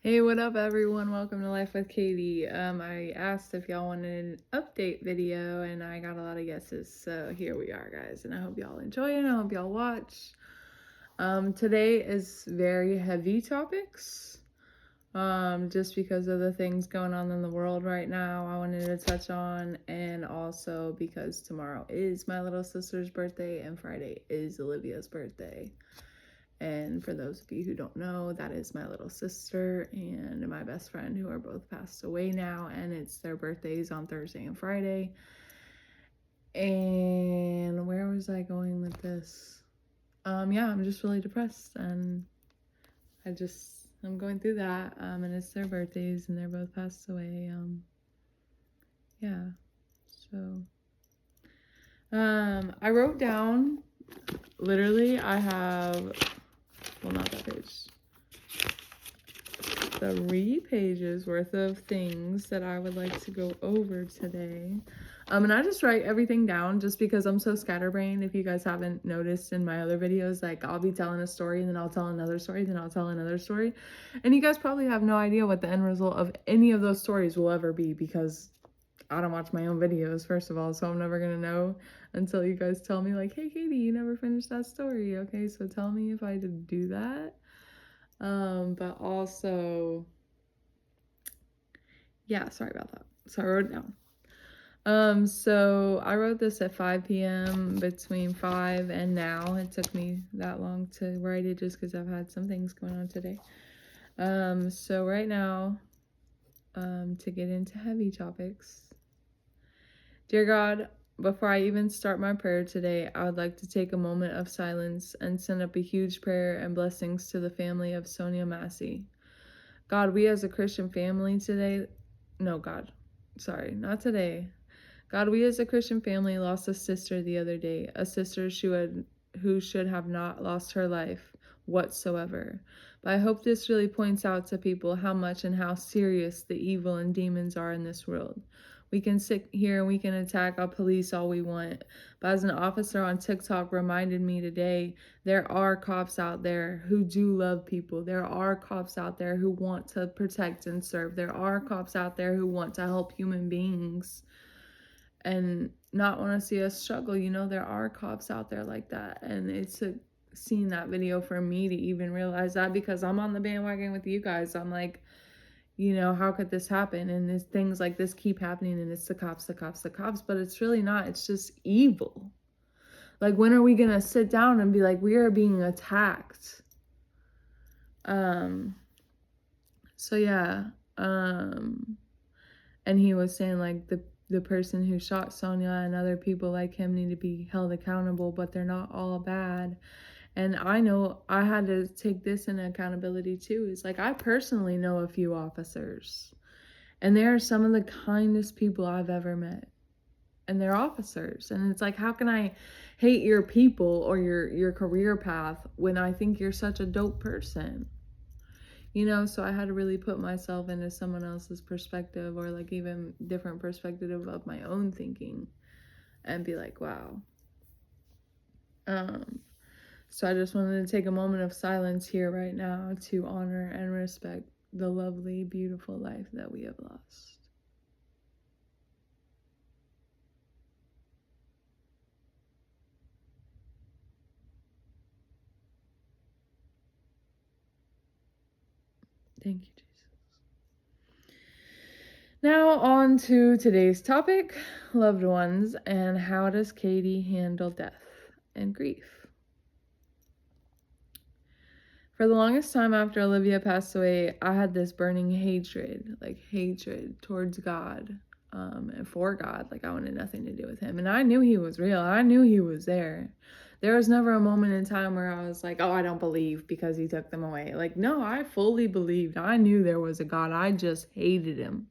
Hey, what up, everyone? Welcome to Life with Katie. I asked if y'all wanted an update video, and I got a lot of yeses. So here we are, guys. And I hope y'all enjoy it. I hope y'all watch. Today is very heavy topics. Just because of the things going on in the world right now, I wanted to touch on, and also because tomorrow is my little sister's birthday, and Friday is Olivia's birthday. And for those of you who don't know, that is my little sister and my best friend, who are both passed away now, and it's their birthdays on Thursday and Friday. And where was I going with this? Yeah, I'm just really depressed, and I'm going through that. And it's their birthdays, and they're both passed away. Yeah. So I wrote down, literally, I have, well, not that page, 3 pages worth of things that I would like to go over today. And I just write everything down just because I'm so scatterbrained. If you guys haven't noticed in my other videos, like I'll be telling a story and then I'll tell another story, then I'll tell another story. And you guys probably have no idea what the end result of any of those stories will ever be, because I don't watch my own videos, first of all, so I'm never gonna know until you guys tell me, like, hey Katie, you never finished that story. Okay, so tell me if I did do that. But also, yeah, sorry about that. So I wrote it down. So I wrote this at 5 p.m. between 5 and now. It took me that long to write it just because I've had some things going on today. So right now, to get into heavy topics. Dear God, before I even start my prayer today, I would like to take a moment of silence and send up a huge prayer and blessings to the family of Sonia Massey. God, we as a Christian family today, no, God, sorry, not today. God, we as a Christian family lost a sister the other day, a sister who should have not lost her life whatsoever. But I hope this really points out to people how much and how serious the evil and demons are in this world. We can sit here and we can attack our police all we want, but as an officer on TikTok reminded me today, there are cops out there who do love people. There are cops out there who want to protect and serve. There are cops out there who want to help human beings and not want to see us struggle. You know, there are cops out there like that, and it took seeing that video for me to even realize that, because I'm on the bandwagon with you guys. I'm like, you know, how could this happen? And there's things like this keep happening, and it's the cops, but it's really not. It's just evil. Like, when are we gonna sit down and be like, we are being attacked? So yeah. And he was saying, like, the person who shot Sonia and other people like him need to be held accountable, but they're not all bad. And I know I had to take this in accountability too. It's like, I personally know a few officers, and they are some of the kindest people I've ever met. And they're officers. And it's like, how can I hate your people or your career path when I think you're such a dope person? You know, so I had to really put myself into someone else's perspective, or like even different perspective of my own thinking, and be like, wow. So I just wanted to take a moment of silence here right now to honor and respect the lovely, beautiful life that we have lost. Thank you, Jesus. Now on to today's topic, loved ones, and how does Katie handle death and grief? For the longest time after Olivia passed away, I had this burning hatred towards God, and for God. Like, I wanted nothing to do with him. And I knew he was real. I knew he was there. There was never a moment in time where I was like, oh, I don't believe because he took them away. Like, no, I fully believed. I knew there was a God. I just hated him.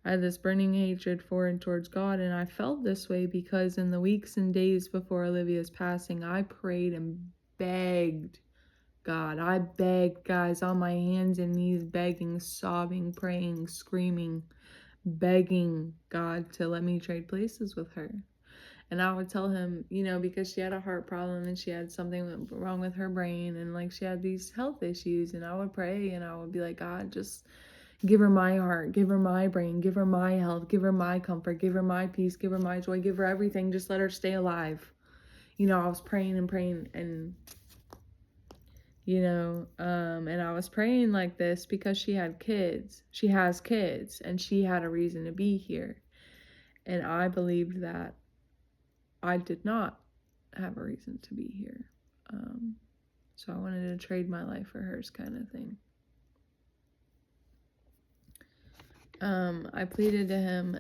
I had this burning hatred for and towards God, and I felt this way because in the weeks and days before Olivia's passing, I prayed and begged God. I begged, guys, on my hands and knees, begging, sobbing, praying, screaming, begging God to let me trade places with her. And I would tell him, because she had a heart problem and she had something wrong with her brain and like she had these health issues. And I would pray and I would be like, God, just give her my heart, give her my brain, give her my health, give her my comfort, give her my peace, give her my joy, give her everything. Just let her stay alive. I was praying and praying and, and I was praying like this because she had kids. She has kids and she had a reason to be here. And I believed that I did not have a reason to be here. So I wanted to trade my life for hers, kind of thing. I pleaded to him,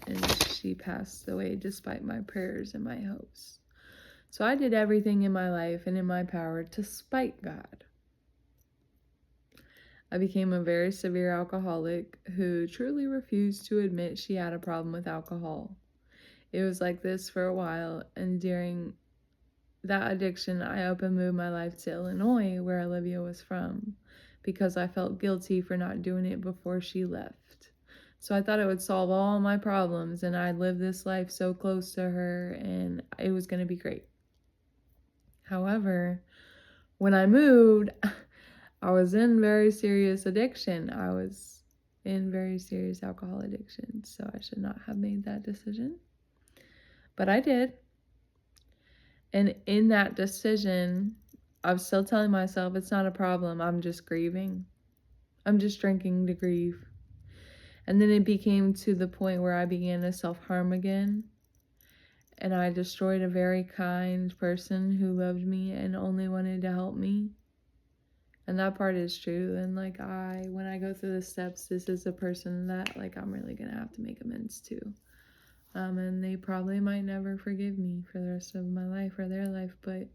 and she passed away despite my prayers and my hopes. So I did everything in my life and in my power to spite God. I became a very severe alcoholic who truly refused to admit she had a problem with alcohol. It was like this for a while, and during that addiction, I up and moved my life to Illinois, where Olivia was from, because I felt guilty for not doing it before she left. So I thought it would solve all my problems, and I'd live this life so close to her, and it was going to be great. However, when I moved, I was in very serious addiction. I was in very serious alcohol addiction, so I should not have made that decision. But I did. And in that decision, I was still telling myself it's not a problem. I'm just grieving. I'm just drinking to grieve. And then it became to the point where I began to self-harm again. And I destroyed a very kind person who loved me and only wanted to help me. And that part is true. And when I go through the steps, this is a person that I'm really going to have to make amends to. And they probably might never forgive me for the rest of my life or their life, but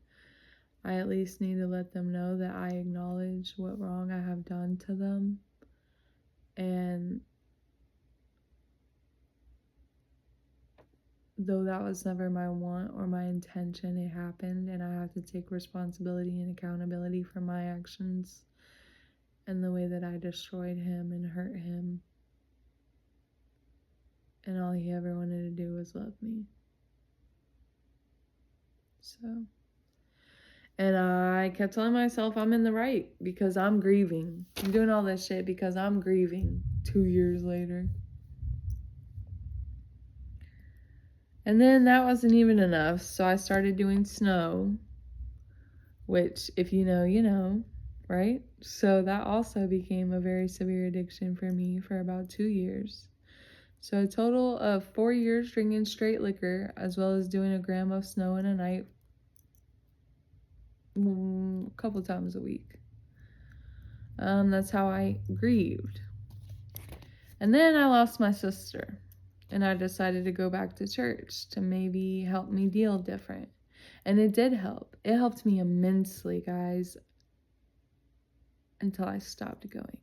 I at least need to let them know that I acknowledge what wrong I have done to them. And though that was never my want or my intention, it happened, and I have to take responsibility and accountability for my actions and the way that I destroyed him and hurt him. And all he ever wanted to do was love me. So, and I kept telling myself I'm in the right because I'm grieving. I'm doing all this shit because I'm grieving 2 years later. And then that wasn't even enough, so I started doing snow, which if you know, you know, right? So that also became a very severe addiction for me for about 2 years. So a total of 4 years drinking straight liquor, as well as doing a gram of snow in a night, a couple times a week. That's how I grieved. And then I lost my sister, and I decided to go back to church to maybe help me deal different. And it did help. It helped me immensely, guys, until I stopped going.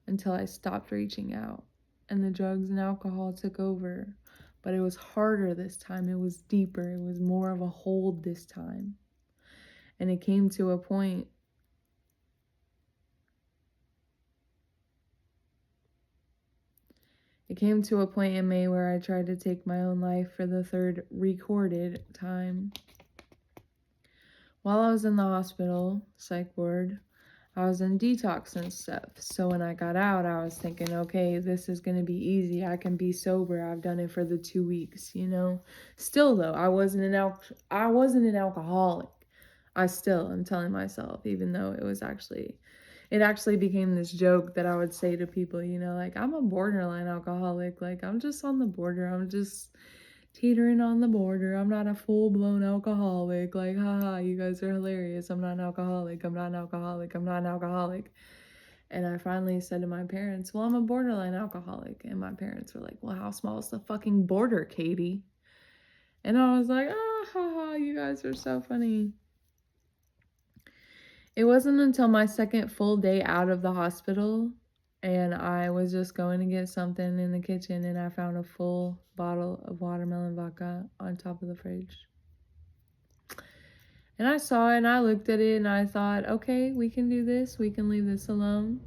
Until I stopped reaching out. And the drugs and alcohol took over. But it was harder this time. It was deeper. It was more of a hold this time. And it came to a point in May where I tried to take my own life for the third recorded time. While I was in the hospital, psych ward, I was in detox and stuff. So when I got out, I was thinking, okay, this is going to be easy. I can be sober. I've done it for the 2 weeks, Still though, I wasn't an alcoholic. I'm telling myself, even though it actually became this joke that I would say to people, I'm a borderline alcoholic. I'm just on the border. I'm just teetering on the border. I'm not a full-blown alcoholic. Haha, you guys are hilarious. I'm not an alcoholic. I'm not an alcoholic. I'm not an alcoholic. And I finally said to my parents, well, I'm a borderline alcoholic. And my parents were like, well, how small is the fucking border, Katie? And I was like, haha, you guys are so funny. It wasn't until my second full day out of the hospital and I was just going to get something in the kitchen and I found a full bottle of watermelon vodka on top of the fridge. And I saw it and I looked at it and I thought, okay, we can do this. We can leave this alone.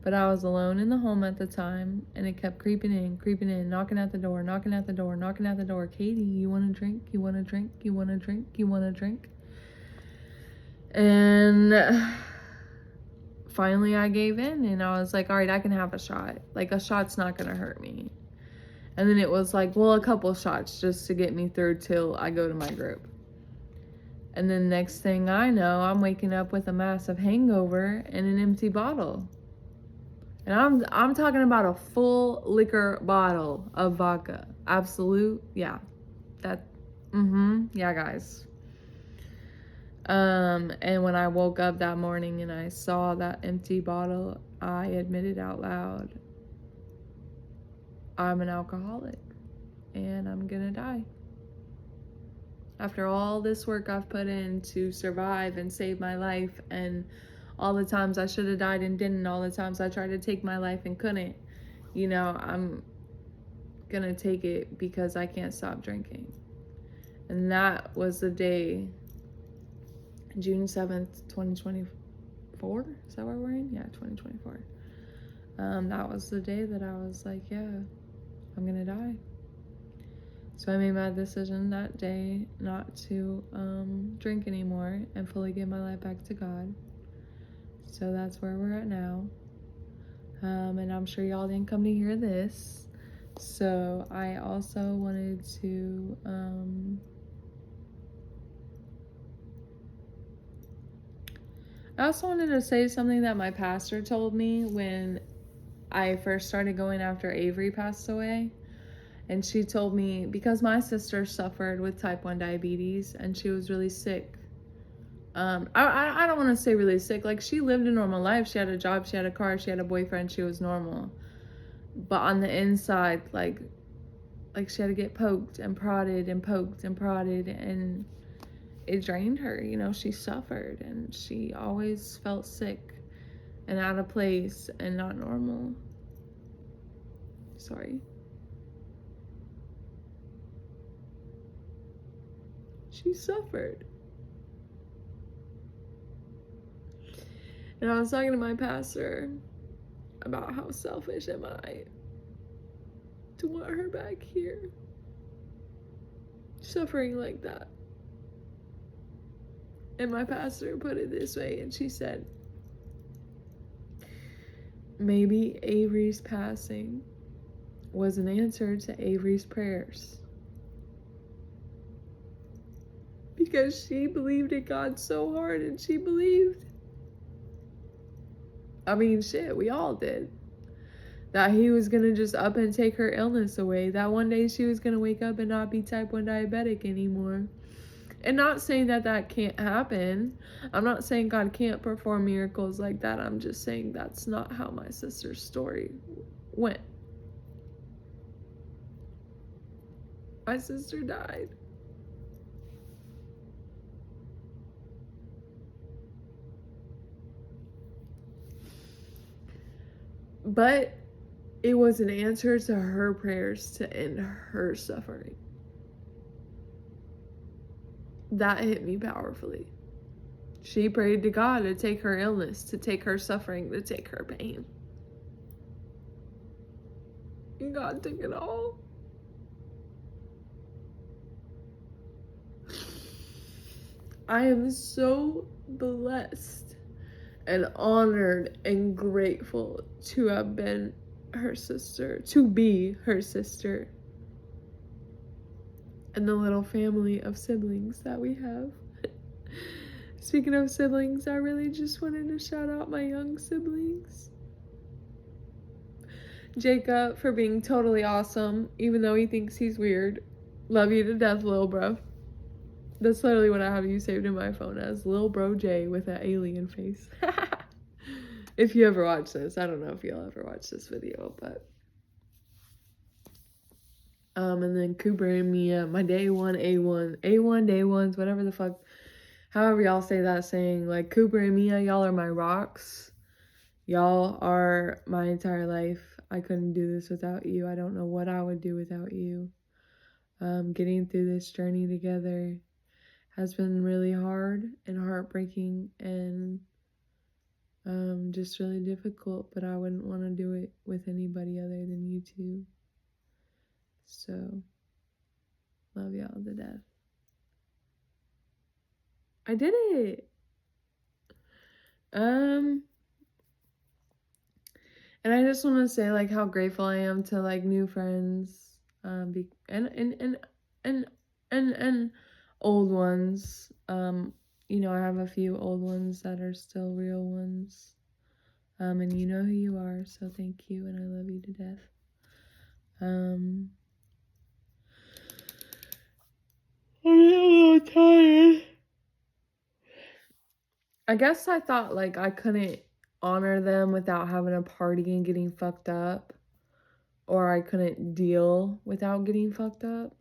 But I was alone in the home at the time, and it kept creeping in, knocking at the door, knocking at the door, knocking at the door. Katie, you want a drink? You want a drink? You want a drink? You want a drink? And finally I gave in, and I was like, all right, I can have a shot. Like, a shot's not going to hurt me. And then it was like, well, a couple shots just to get me through till I go to my group. And then next thing I know, I'm waking up with a massive hangover and an empty bottle. And I'm talking about a full liquor bottle of vodka. Absolute, yeah. Yeah, guys. And when I woke up that morning and I saw that empty bottle, I admitted out loud, I'm an alcoholic and I'm gonna die. After all this work I've put in to survive and save my life, and all the times I should have died and didn't, all the times I tried to take my life and couldn't, I'm gonna take it because I can't stop drinking. And that was the day, June 7th, 2024. Is that what we're in? Yeah, 2024. That was the day that I was like, yeah, I'm gonna die. So I made my decision that day not to drink anymore and fully give my life back to God. So that's where we're at now. And I'm sure y'all didn't come to hear this. So I also wanted to say something that my pastor told me when I first started going after Avery passed away. And she told me, because my sister suffered with type 1 diabetes and she was really sick. I don't want to say really sick. Like, she lived a normal life. She had a job, she had a car, she had a boyfriend, she was normal. But on the inside, like she had to get poked and prodded and poked and prodded, and it drained her. She suffered and she always felt sick and out of place and not normal. Sorry. She suffered. And I was talking to my pastor about how selfish am I to want her back here, suffering like that. And my pastor put it this way, and she said, maybe Avery's passing was an answer to Avery's prayers. Because she believed in God so hard, and she believed, we all did, that he was going to just up and take her illness away. That one day she was going to wake up and not be type 1 diabetic anymore. And not saying that can't happen. I'm not saying God can't perform miracles like that. I'm just saying that's not how my sister's story went. My sister died. But it was an answer to her prayers to end her suffering. That hit me powerfully. She prayed to God to take her illness, to take her suffering, to take her pain. And God took it all. I am so blessed and honored and grateful to have been her sister, to be her sister, and the little family of siblings that we have. Speaking of siblings, I really just wanted to shout out my young siblings. Jacob, for being totally awesome, even though he thinks he's weird. Love you to death, lil bro. That's literally what I have you saved in my phone as, Lil Bro J with an alien face. If you ever watch this, I don't know if you'll ever watch this video, but and then Cooper and Mia, my day one, A1 day ones, whatever the fuck, however y'all say that saying, like, Cooper and Mia, y'all are my rocks. Y'all are my entire life. I couldn't do this without you. I don't know what I would do without you. Getting through this journey together has been really hard and heartbreaking, and Just really difficult, but I wouldn't want to do it with anybody other than you two. So, love y'all to death. I did it. And I just want to say like how grateful I am to like new friends, and old ones. You know, I have a few old ones that are still real ones. And you know who you are, so thank you, and I love you to death. I'm a little tired. I guess I thought like I couldn't honor them without having a party and getting fucked up, or I couldn't deal without getting fucked up.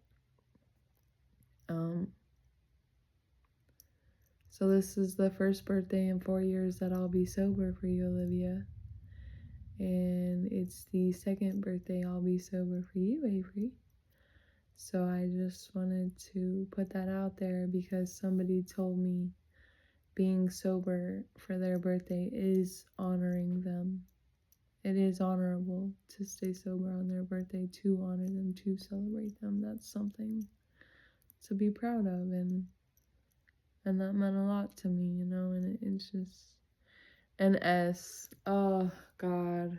So this is the first birthday in 4 years that I'll be sober for you, Olivia. And it's the second birthday I'll be sober for you, Avery. So I just wanted to put that out there because somebody told me being sober for their birthday is honoring them. It is honorable to stay sober on their birthday, to honor them, to celebrate them. That's something to be proud of, and that meant a lot to me, you know, and it's just an S. Oh, God.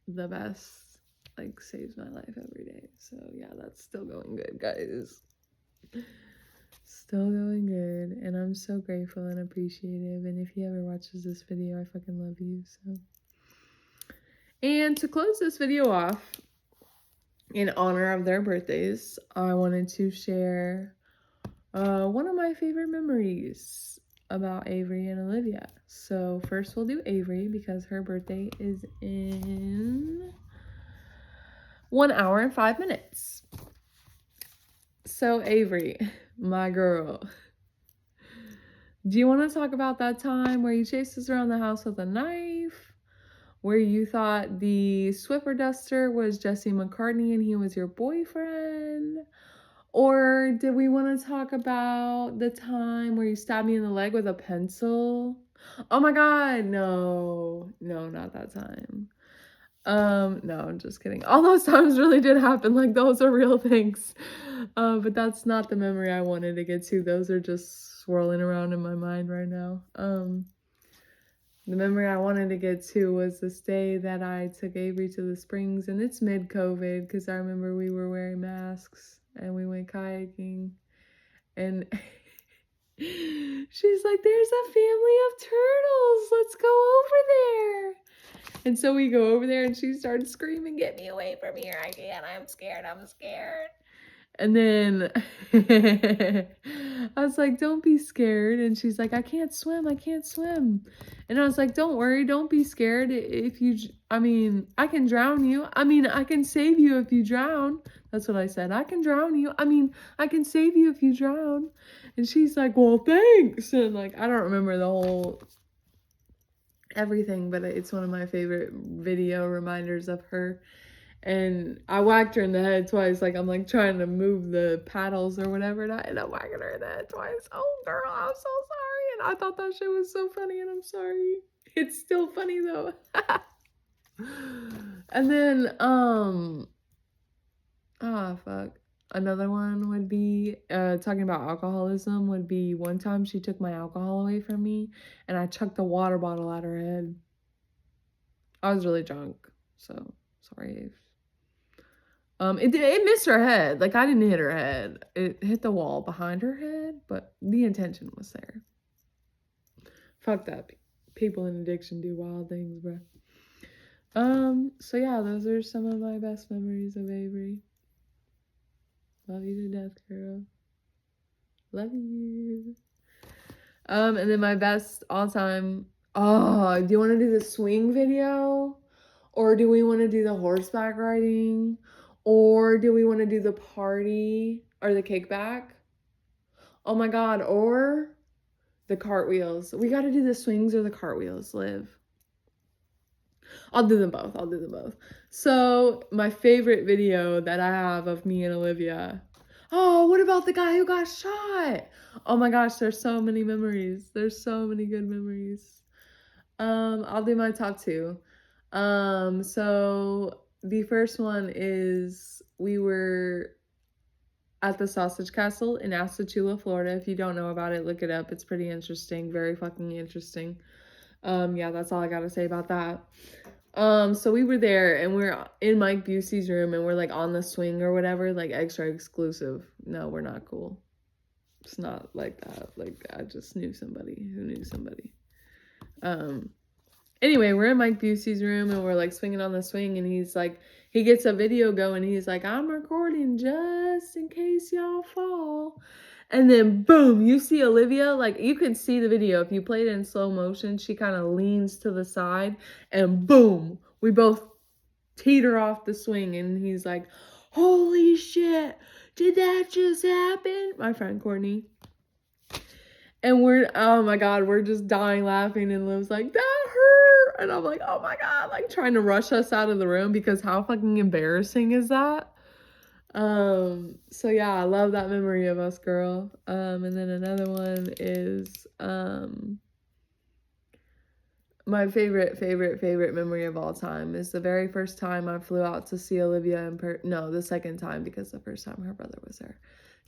The best. Like, saves my life every day. So, yeah, that's still going good, guys. Still going good. And I'm so grateful and appreciative. And if he ever watches this video, I fucking love you. So, and to close this video off, in honor of their birthdays, I wanted to share one of my favorite memories about Avery and Olivia. So first we'll do Avery because her birthday is in 1 hour and 5 minutes. So Avery, my girl, do you want to talk about that time where you chased us around the house with a knife? Where you thought the Swiffer duster was Jesse McCartney and he was your boyfriend? Or did we want to talk about the time where you stabbed me in the leg with a pencil? Oh my God, no, not that time. No, I'm just kidding. All those times really did happen. Like, those are real things. But that's not the memory I wanted to get to. Those are just swirling around in my mind right now. The memory I wanted to get to was this day that I took Avery to the Springs, and it's mid-COVID because I remember we were wearing masks and we went kayaking, and she's like, there's a family of turtles, let's go over there. And so we go over there and she started screaming, get me away from here, I can't, I'm scared. And then I was like, don't be scared. And she's like, I can't swim. And I was like, don't worry, don't be scared. I can drown you. I can save you if you drown. That's what I said. I can drown you. I can save you if you drown. And she's like, well, thanks. And like, I don't remember the whole everything, but it's one of my favorite video reminders of her. And I whacked her in the head twice. Like, I'm like trying to move the paddles or whatever, and I ended up whacking her in the head twice. Oh, girl, I'm so sorry. And I thought that shit was so funny, and I'm sorry. It's still funny though. And then, fuck. Another one would be, talking about alcoholism, would be one time she took my alcohol away from me, and I chucked a water bottle at her head. I was really drunk, so sorry, Ave. It missed her head. Like, I didn't hit her head. It hit the wall behind her head, but the intention was there. Fuck that. People in addiction do wild things, bro. So yeah, those are some of my best memories of Avery. Love you to death, girl. Love you. And then my best all-time... Oh, do you want to do the swing video? Or do we want to do the horseback riding? Or do we want to do the party or the kickback? Oh my God, or the cartwheels. We got to do the swings or the cartwheels, Liv. I'll do them both. So my favorite video that I have of me and Olivia. Oh, what about the guy who got shot? Oh my gosh, there's so many memories. There's so many good memories. I'll do my top two. So the first one is we were at the Sausage Castle in Asachula, Florida. If you don't know about it, look it up. It's pretty interesting. Very fucking interesting. Yeah, that's all I gotta say about that. So we were there and we're in Mike Busey's room and we're like on the swing or whatever, like extra exclusive. No, we're not cool. It's not like that. Like I just knew somebody who knew somebody. Anyway, we're in Mike Busey's room and we're like swinging on the swing and he's like, he gets a video going. He's like, I'm recording just in case y'all fall. And then boom, you see Olivia, like you can see the video. If you play it in slow motion, she kind of leans to the side and boom, we both teeter off the swing. And he's like, holy shit, did that just happen? My friend Courtney. And we're, oh my God, we're just dying laughing. And Liv's like, that hurt. And I'm like, oh my God, like trying to rush us out of the room because how fucking embarrassing is that? So yeah, I love that memory of us, girl. And then another one is, my favorite memory of all time is the very first time I flew out to see Olivia no, the second time because the first time her brother was there.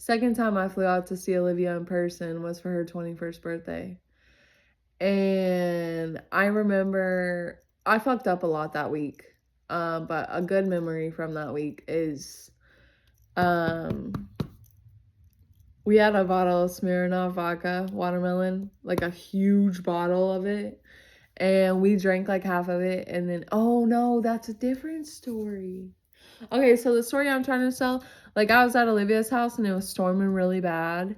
Second time I flew out to see Olivia in person was for her 21st birthday. And I remember I fucked up a lot that week. But a good memory from that week is we had a bottle of Smirnoff vodka watermelon, like a huge bottle of it. And we drank like half of it. And then, oh no, that's a different story. Okay, so the story I'm trying to tell, like I was at Olivia's house and it was storming really bad.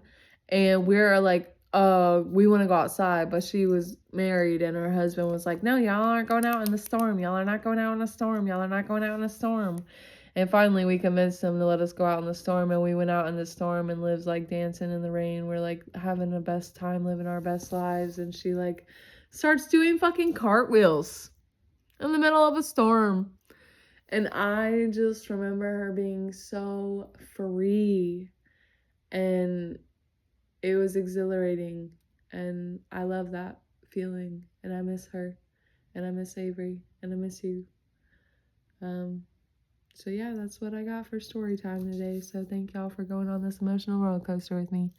And we're like, we want to go outside, but she was married and her husband was like, no, y'all aren't going out in the storm. Y'all are not going out in the storm. Y'all are not going out in the storm. And finally we convinced him to let us go out in the storm and we went out in the storm and Liv's like dancing in the rain. We're like having the best time, living our best lives. And she like starts doing fucking cartwheels in the middle of a storm. And I just remember her being so free and it was exhilarating. And I love that feeling. And I miss her. And I miss Avery. And I miss you. So yeah, that's what I got for story time today. So thank y'all for going on this emotional roller coaster with me.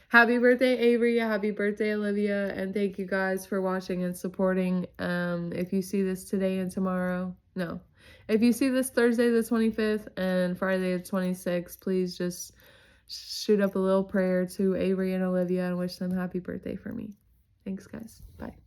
Happy birthday, Avery. Happy birthday, Olivia. And thank you guys for watching and supporting. If you see this today and tomorrow, no. If you see this Thursday the 25th and Friday the 26th, please just shoot up a little prayer to Avery and Olivia and wish them happy birthday for me. Thanks, guys. Bye.